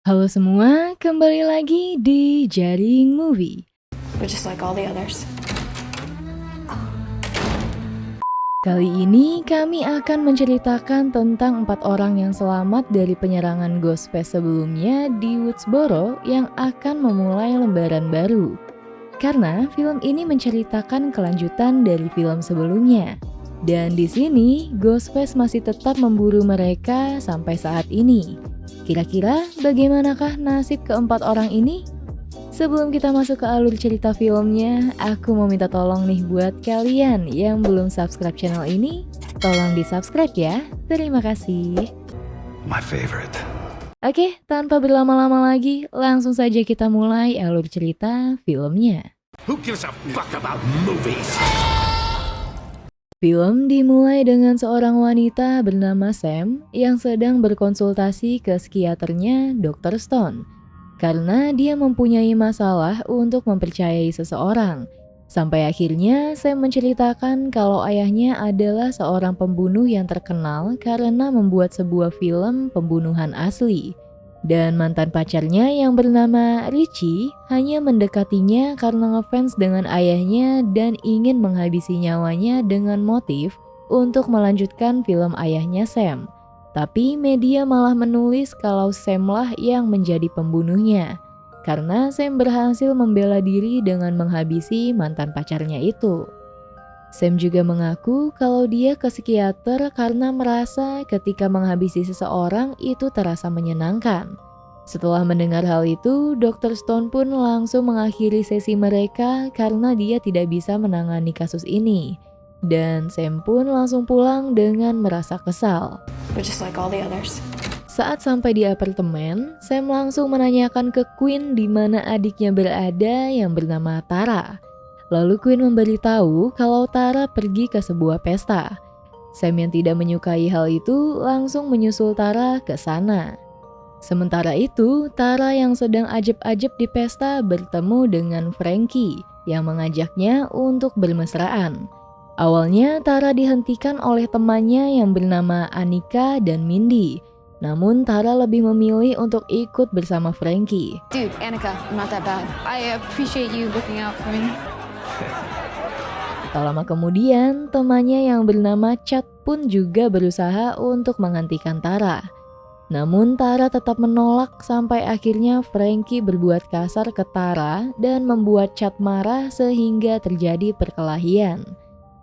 Halo semua, kembali lagi di Jaring Movie. But just like all the others. Kali ini kami akan menceritakan tentang 4 orang yang selamat dari penyerangan Ghostface sebelumnya di Woodsboro yang akan memulai lembaran baru. Karena film ini menceritakan kelanjutan dari film sebelumnya. Dan di sini Ghostface masih tetap memburu mereka sampai saat ini. Kira-kira bagaimanakah nasib keempat orang ini? Sebelum kita masuk ke alur cerita filmnya, aku mau minta tolong nih buat kalian yang belum subscribe channel ini, tolong di subscribe ya. Terima kasih. My favorite. Oke, tanpa berlama-lama lagi, langsung saja kita mulai alur cerita filmnya. Who gives a fuck about movies? Film dimulai dengan seorang wanita bernama Sam yang sedang berkonsultasi ke psikiaternya Dr. Stone karena dia mempunyai masalah untuk mempercayai seseorang. Sampai akhirnya Sam menceritakan kalau ayahnya adalah seorang pembunuh yang terkenal karena membuat sebuah film pembunuhan asli. Dan mantan pacarnya yang bernama Richie hanya mendekatinya karena ngefans dengan ayahnya dan ingin menghabisi nyawanya dengan motif untuk melanjutkan film ayahnya Sam. Tapi media malah menulis kalau Sam lah yang menjadi pembunuhnya karena Sam berhasil membela diri dengan menghabisi mantan pacarnya itu. Sam juga mengaku kalau dia ke psikiater karena merasa ketika menghabisi seseorang itu terasa menyenangkan. Setelah mendengar hal itu, Dr. Stone pun langsung mengakhiri sesi mereka karena dia tidak bisa menangani kasus ini. Dan Sam pun langsung pulang dengan merasa kesal. But just like all the others. Saat sampai di apartemen, Sam langsung menanyakan ke Quinn di mana adiknya berada yang bernama Tara. Lalu Quinn memberitahu kalau Tara pergi ke sebuah pesta. Sam yang tidak menyukai hal itu langsung menyusul Tara ke sana. Sementara itu, Tara yang sedang ajeb-ajeb di pesta bertemu dengan Frankie yang mengajaknya untuk bermesraan. Awalnya Tara dihentikan oleh temannya yang bernama Anika dan Mindy. Namun Tara lebih memilih untuk ikut bersama Frankie. Dude, Annika, I'm not that bad. I appreciate you looking out for me. Tak lama kemudian, temannya yang bernama Chad pun juga berusaha untuk menghentikan Tara. Namun Tara tetap menolak sampai akhirnya Frankie berbuat kasar ke Tara dan membuat Chad marah sehingga terjadi perkelahian.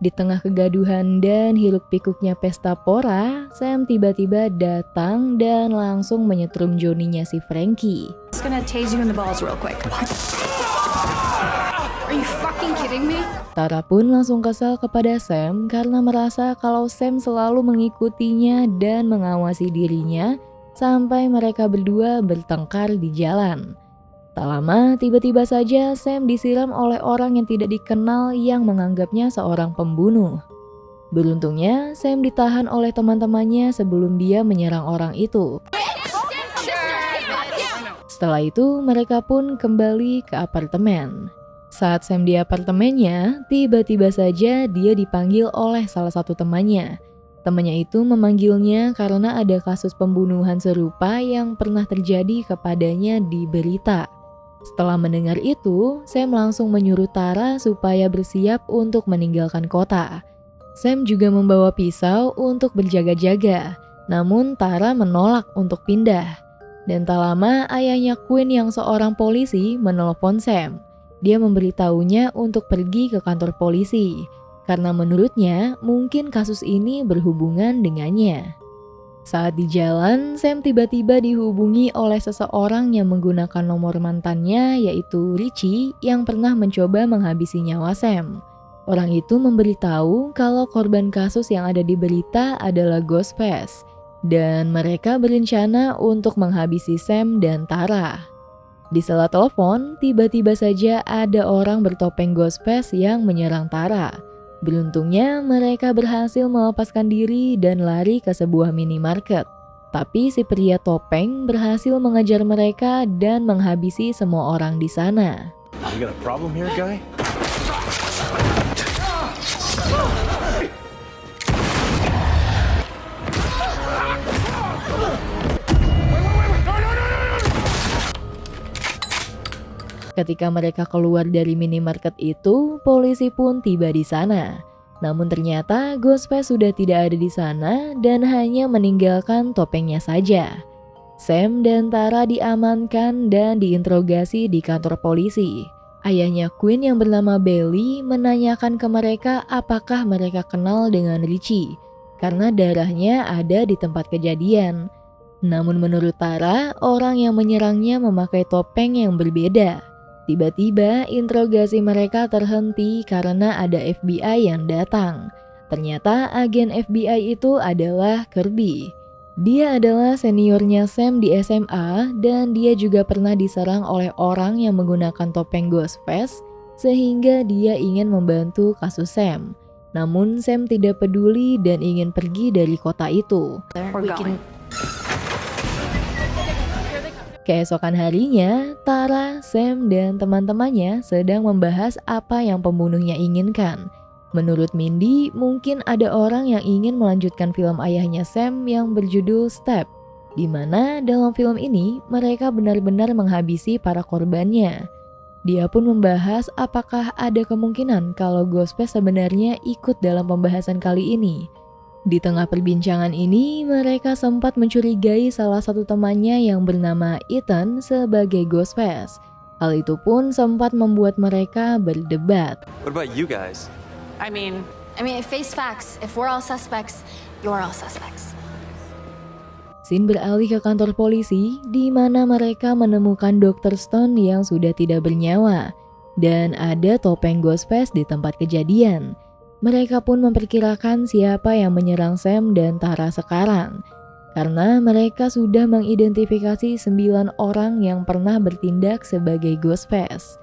Di tengah kegaduhan dan hiruk-pikuknya pesta pora, Sam tiba-tiba datang dan langsung menyetrum Johnny-nya si Frankie. Just gonna tase you in the balls real quick. Are you fucking kidding me? Tara pun langsung kesal kepada Sam karena merasa kalau Sam selalu mengikutinya dan mengawasi dirinya sampai mereka berdua bertengkar di jalan. Tak lama, tiba-tiba saja Sam disiram oleh orang yang tidak dikenal yang menganggapnya seorang pembunuh. Beruntungnya, Sam ditahan oleh teman-temannya sebelum dia menyerang orang itu. Setelah itu, mereka pun kembali ke apartemen. Saat Sam di apartemennya, tiba-tiba saja dia dipanggil oleh salah satu temannya. Temannya itu memanggilnya karena ada kasus pembunuhan serupa yang pernah terjadi kepadanya di berita. Setelah mendengar itu, Sam langsung menyuruh Tara supaya bersiap untuk meninggalkan kota. Sam juga membawa pisau untuk berjaga-jaga, namun Tara menolak untuk pindah. Dan tak lama ayahnya Quinn yang seorang polisi menelpon Sam. Dia memberitahunya untuk pergi ke kantor polisi, karena menurutnya mungkin kasus ini berhubungan dengannya. Saat di jalan, Sam tiba-tiba dihubungi oleh seseorang yang menggunakan nomor mantannya yaitu Richie yang pernah mencoba menghabisi nyawa Sam. Orang itu memberitahu kalau korban kasus yang ada di berita adalah Ghostface dan mereka berencana untuk menghabisi Sam dan Tara. Di sela telepon, tiba-tiba saja ada orang bertopeng Ghostface yang menyerang Tara. Beruntungnya mereka berhasil melepaskan diri dan lari ke sebuah minimarket. Tapi si pria topeng berhasil mengejar mereka dan menghabisi semua orang di sana. You got a problem here, guy? Ketika mereka keluar dari minimarket itu, polisi pun tiba di sana. Namun ternyata Ghostface sudah tidak ada di sana dan hanya meninggalkan topengnya saja. Sam dan Tara diamankan dan diinterogasi di kantor polisi. Ayahnya Quinn yang bernama Bailey menanyakan ke mereka apakah mereka kenal dengan Richie, karena darahnya ada di tempat kejadian. Namun menurut Tara, orang yang menyerangnya memakai topeng yang berbeda. Tiba-tiba interogasi mereka terhenti karena ada FBI yang datang. Ternyata agen FBI itu adalah Kirby. Dia adalah seniornya Sam di SMA dan dia juga pernah diserang oleh orang yang menggunakan topeng Ghostface sehingga dia ingin membantu kasus Sam. Namun Sam tidak peduli dan ingin pergi dari kota itu. Keesokan harinya, Tara, Sam, dan teman-temannya sedang membahas apa yang pembunuhnya inginkan. Menurut Mindy, mungkin ada orang yang ingin melanjutkan film ayahnya Sam yang berjudul Step, di mana dalam film ini mereka benar-benar menghabisi para korbannya. Dia pun membahas apakah ada kemungkinan kalau Ghostface sebenarnya ikut dalam pembahasan kali ini. Di tengah perbincangan ini, mereka sempat mencurigai salah satu temannya yang bernama Ethan sebagai Ghostface. Hal itu pun sempat membuat mereka berdebat. What about you guys? I mean, face facts. If we're all suspects, you're all suspects. Scene beralih ke kantor polisi, di mana mereka menemukan Dr. Stone yang sudah tidak bernyawa, dan ada topeng Ghostface di tempat kejadian. Mereka pun memperkirakan siapa yang menyerang Sam dan Tara sekarang, karena mereka sudah mengidentifikasi 9 orang yang pernah bertindak sebagai Ghostface.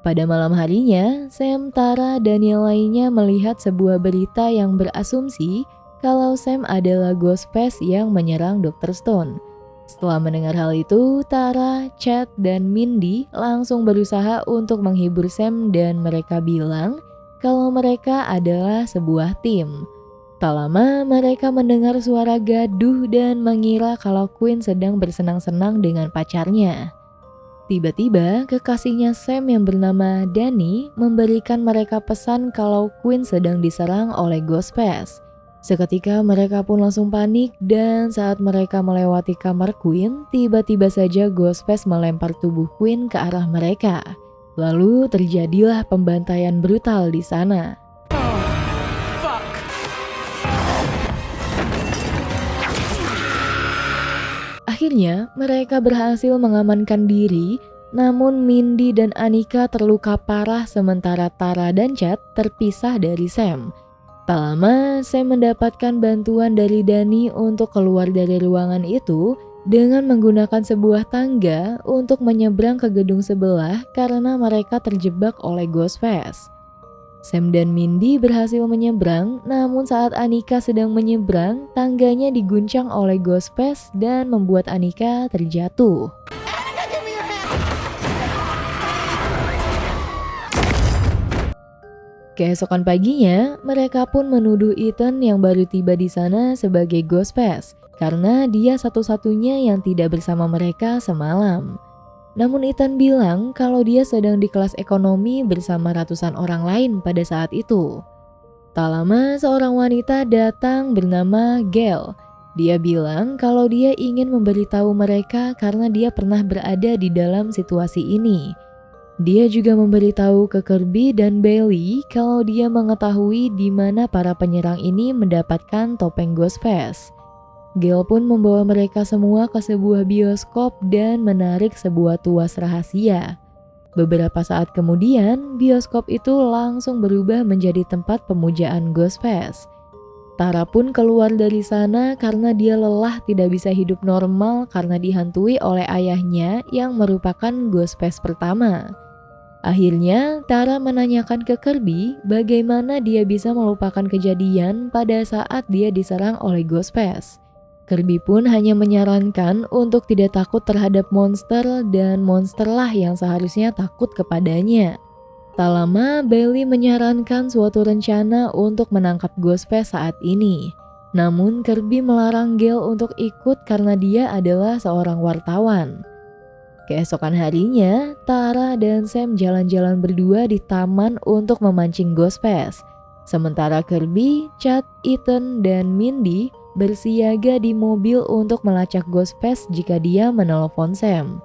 Pada malam harinya, Sam, Tara, dan yang lainnya melihat sebuah berita yang berasumsi kalau Sam adalah Ghostface yang menyerang Dr. Stone. Setelah mendengar hal itu, Tara, Chad, dan Mindy langsung berusaha untuk menghibur Sam dan mereka bilang kalau mereka adalah sebuah tim. Tak lama mereka mendengar suara gaduh dan mengira kalau Quinn sedang bersenang-senang dengan pacarnya. Tiba-tiba kekasihnya Sam yang bernama Danny memberikan mereka pesan kalau Quinn sedang diserang oleh Ghostface. Seketika mereka pun langsung panik dan saat mereka melewati kamar Quinn, tiba-tiba saja Ghostface melempar tubuh Quinn ke arah mereka. Lalu terjadilah pembantaian brutal di sana. Akhirnya mereka berhasil mengamankan diri, namun Mindy dan Anika terluka parah sementara Tara dan Chad terpisah dari Sam. Tak lama Sam mendapatkan bantuan dari Danny untuk keluar dari ruangan itu dengan menggunakan sebuah tangga untuk menyeberang ke gedung sebelah karena mereka terjebak oleh Ghostface. Sam dan Mindy berhasil menyeberang, namun saat Anika sedang menyeberang, tangganya diguncang oleh Ghostface dan membuat Anika terjatuh. Keesokan paginya, mereka pun menuduh Ethan yang baru tiba di sana sebagai Ghostface karena dia satu-satunya yang tidak bersama mereka semalam. Namun Ethan bilang kalau dia sedang di kelas ekonomi bersama ratusan orang lain pada saat itu. Tak lama seorang wanita datang bernama Gail. Dia bilang kalau dia ingin memberitahu mereka karena dia pernah berada di dalam situasi ini. Dia juga memberitahu ke Kirby dan Bailey kalau dia mengetahui di mana para penyerang ini mendapatkan topeng Ghostface. Gail pun membawa mereka semua ke sebuah bioskop dan menarik sebuah tuas rahasia. Beberapa saat kemudian, bioskop itu langsung berubah menjadi tempat pemujaan Ghostface. Tara pun keluar dari sana karena dia lelah tidak bisa hidup normal karena dihantui oleh ayahnya yang merupakan Ghostface pertama. Akhirnya, Tara menanyakan ke Kirby bagaimana dia bisa melupakan kejadian pada saat dia diserang oleh Ghostface. Kirby pun hanya menyarankan untuk tidak takut terhadap monster dan monsterlah yang seharusnya takut kepadanya. Tak lama, Bailey menyarankan suatu rencana untuk menangkap Ghostface saat ini. Namun Kirby melarang Gail untuk ikut karena dia adalah seorang wartawan. Keesokan harinya, Tara dan Sam jalan-jalan berdua di taman untuk memancing Ghostface. Sementara Kirby, Chad, Ethan, dan Mindy bersiaga di mobil untuk melacak Ghostface jika dia menelepon Sam.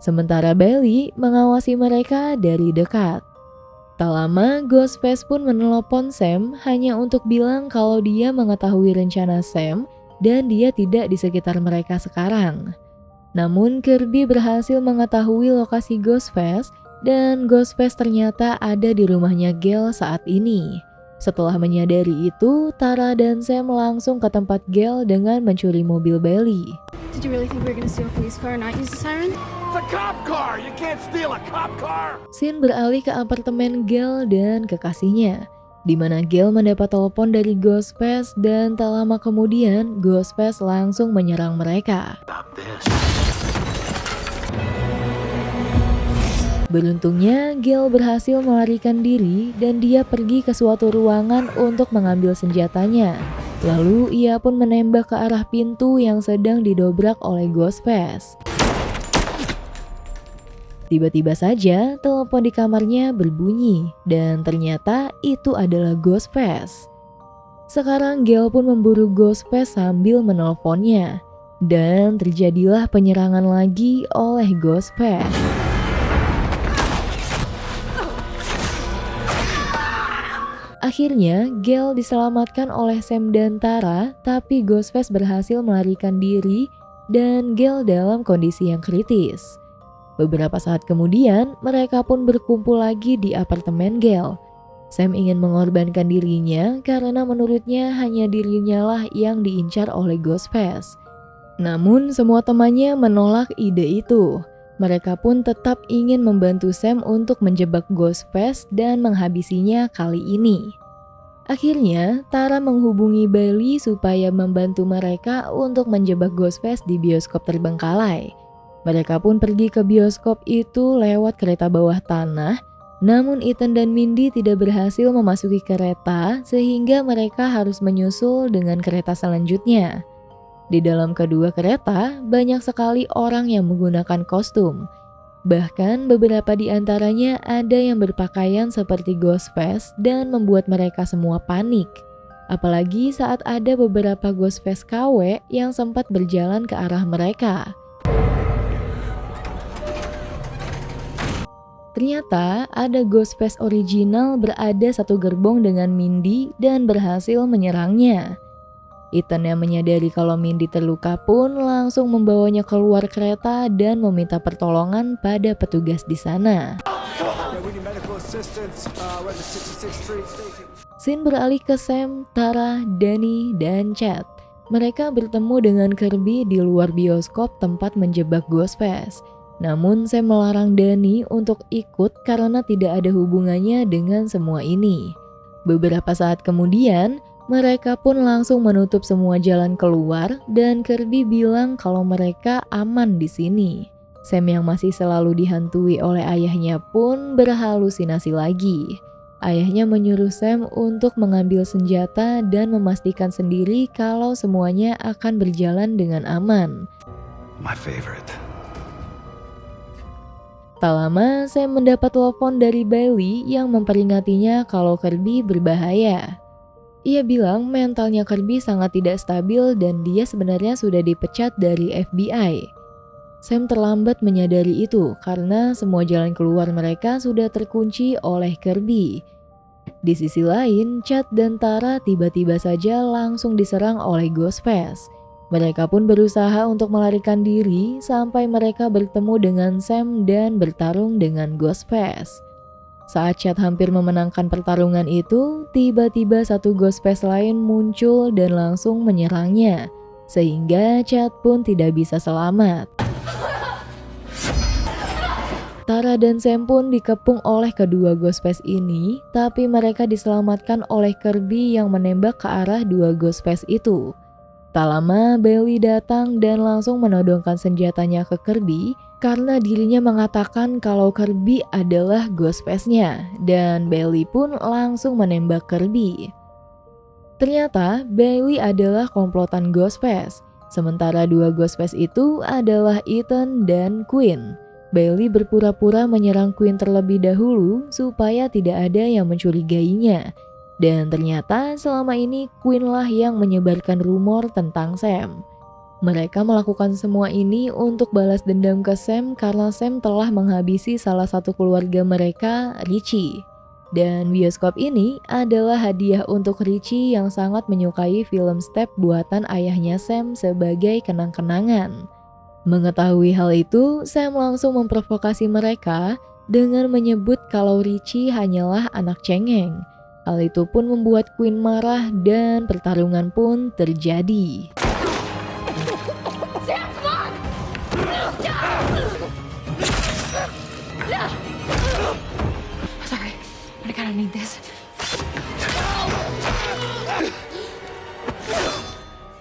Sementara Bailey mengawasi mereka dari dekat. Tak lama, Ghostface pun menelepon Sam hanya untuk bilang kalau dia mengetahui rencana Sam dan dia tidak di sekitar mereka sekarang. Namun Kirby berhasil mengetahui lokasi Ghostface dan Ghostface ternyata ada di rumahnya Gale saat ini. Setelah menyadari itu, Tara dan Sam langsung ke tempat Gale dengan mencuri mobil Bailey. Did you really think we were gonna steal a police car and not use the siren? It's a cop car! You can't steal a cop car! Scene beralih ke apartemen Gale dan kekasihnya, di mana Gale mendapat telepon dari Ghostface dan tak lama kemudian Ghostface langsung menyerang mereka. About this. Beruntungnya, Gale berhasil melarikan diri dan dia pergi ke suatu ruangan untuk mengambil senjatanya. Lalu ia pun menembak ke arah pintu yang sedang didobrak oleh Ghostface. Tiba-tiba saja telepon di kamarnya berbunyi dan ternyata itu adalah Ghostface. Sekarang Gale pun memburu Ghostface sambil menelponnya dan terjadilah penyerangan lagi oleh Ghostface. Akhirnya, Gale diselamatkan oleh Sam dan Tara, tapi Ghostface berhasil melarikan diri dan Gale dalam kondisi yang kritis. Beberapa saat kemudian, mereka pun berkumpul lagi di apartemen Gale. Sam ingin mengorbankan dirinya karena menurutnya hanya dirinya lah yang diincar oleh Ghostface. Namun semua temannya menolak ide itu. Mereka pun tetap ingin membantu Sam untuk menjebak Ghostface dan menghabisinya kali ini. Akhirnya, Tara menghubungi Bailey supaya membantu mereka untuk menjebak Ghostface di bioskop terbengkalai. Mereka pun pergi ke bioskop itu lewat kereta bawah tanah, namun Ethan dan Mindy tidak berhasil memasuki kereta sehingga mereka harus menyusul dengan kereta selanjutnya. Di dalam kedua kereta, banyak sekali orang yang menggunakan kostum. Bahkan beberapa di antaranya ada yang berpakaian seperti Ghostface dan membuat mereka semua panik. Apalagi saat ada beberapa Ghostface KW yang sempat berjalan ke arah mereka. Ternyata ada Ghostface original berada satu gerbong dengan Mindy dan berhasil menyerangnya. Ethan yang menyadari kalau Mindy terluka pun langsung membawanya keluar kereta dan meminta pertolongan pada petugas di sana. Scene beralih ke Sam, Tara, Danny, dan Chad. Mereka bertemu dengan Kirby di luar bioskop tempat menjebak Ghostface. Namun Sam melarang Danny untuk ikut karena tidak ada hubungannya dengan semua ini. Beberapa saat kemudian, mereka pun langsung menutup semua jalan keluar dan Kirby bilang kalau mereka aman di sini. Sam yang masih selalu dihantui oleh ayahnya pun berhalusinasi lagi. Ayahnya menyuruh Sam untuk mengambil senjata dan memastikan sendiri kalau semuanya akan berjalan dengan aman. My favorite. Tak lama, Sam mendapat telepon dari Bailey yang memperingatinya kalau Kirby berbahaya. Ia bilang mentalnya Kirby sangat tidak stabil dan dia sebenarnya sudah dipecat dari FBI. Sam terlambat menyadari itu karena semua jalan keluar mereka sudah terkunci oleh Kirby. Di sisi lain, Chad dan Tara tiba-tiba saja langsung diserang oleh Ghostface. Mereka pun berusaha untuk melarikan diri sampai mereka bertemu dengan Sam dan bertarung dengan Ghostface. Saat Chad hampir memenangkan pertarungan itu, tiba-tiba satu Ghostface lain muncul dan langsung menyerangnya, sehingga Chad pun tidak bisa selamat. Tara dan Sam pun dikepung oleh kedua Ghostface ini, tapi mereka diselamatkan oleh Kirby yang menembak ke arah dua Ghostface itu. Tak lama, Bailey datang dan langsung menodongkan senjatanya ke Kirby karena dirinya mengatakan kalau Kirby adalah Ghostface-nya dan Bailey pun langsung menembak Kirby. Ternyata Bailey adalah komplotan Ghostface. Sementara dua Ghostface itu adalah Ethan dan Quinn. Bailey berpura-pura menyerang Quinn terlebih dahulu supaya tidak ada yang mencurigainya. Dan ternyata selama ini Quinn lah yang menyebarkan rumor tentang Sam. Mereka melakukan semua ini untuk balas dendam ke Sam karena Sam telah menghabisi salah satu keluarga mereka, Richie. Dan bioskop ini adalah hadiah untuk Richie yang sangat menyukai film Step buatan ayahnya Sam sebagai kenang-kenangan. Mengetahui hal itu, Sam langsung memprovokasi mereka dengan menyebut kalau Richie hanyalah anak cengeng. Hal itu pun membuat Quinn marah dan pertarungan pun terjadi. Sam, come on! Sorry, I kinda need this.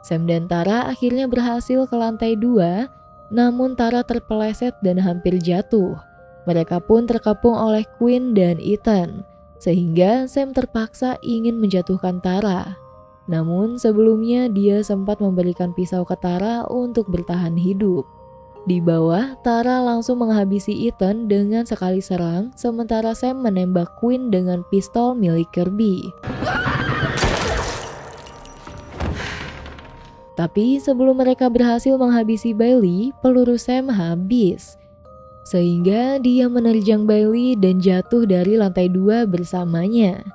Sam dan Tara akhirnya berhasil ke lantai 2, namun Tara terpeleset dan hampir jatuh. Mereka pun terkepung oleh Quinn dan Ethan, sehingga Sam terpaksa ingin menjatuhkan Tara. Namun sebelumnya dia sempat memberikan pisau ke Tara untuk bertahan hidup. Di bawah, Tara langsung menghabisi Ethan dengan sekali serang, sementara Sam menembak Quinn dengan pistol milik Kirby. Tapi sebelum mereka berhasil menghabisi Bailey, peluru Sam habis. Sehingga dia menerjang Bailey dan jatuh dari lantai 2 bersamanya.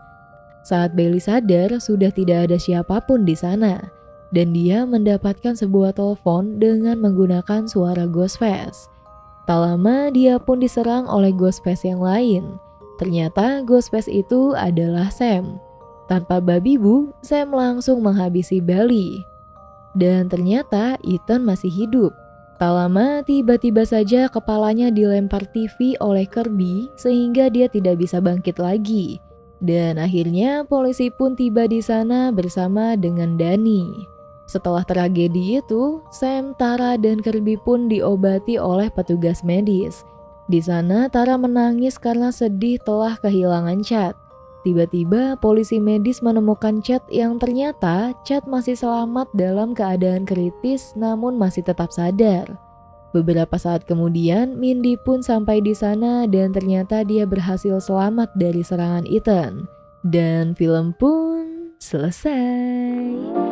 Saat Bailey sadar, sudah tidak ada siapapun di sana. Dan dia mendapatkan sebuah telepon dengan menggunakan suara Ghostface. Tak lama dia pun diserang oleh Ghostface yang lain. Ternyata Ghostface itu adalah Sam. Tanpa babi bu, Sam langsung menghabisi Bailey. Dan ternyata Ethan masih hidup. Tak lama tiba-tiba saja kepalanya dilempar TV oleh Kirby sehingga dia tidak bisa bangkit lagi. Dan akhirnya polisi pun tiba di sana bersama dengan Danny. Setelah tragedi itu, Sam, Tara, dan Kirby pun diobati oleh petugas medis. Di sana Tara menangis karena sedih telah kehilangan Chad. Tiba-tiba polisi medis menemukan Chad yang ternyata Chad masih selamat dalam keadaan kritis namun masih tetap sadar. Beberapa saat kemudian Mindy pun sampai di sana dan ternyata dia berhasil selamat dari serangan Ethan. Dan film pun selesai.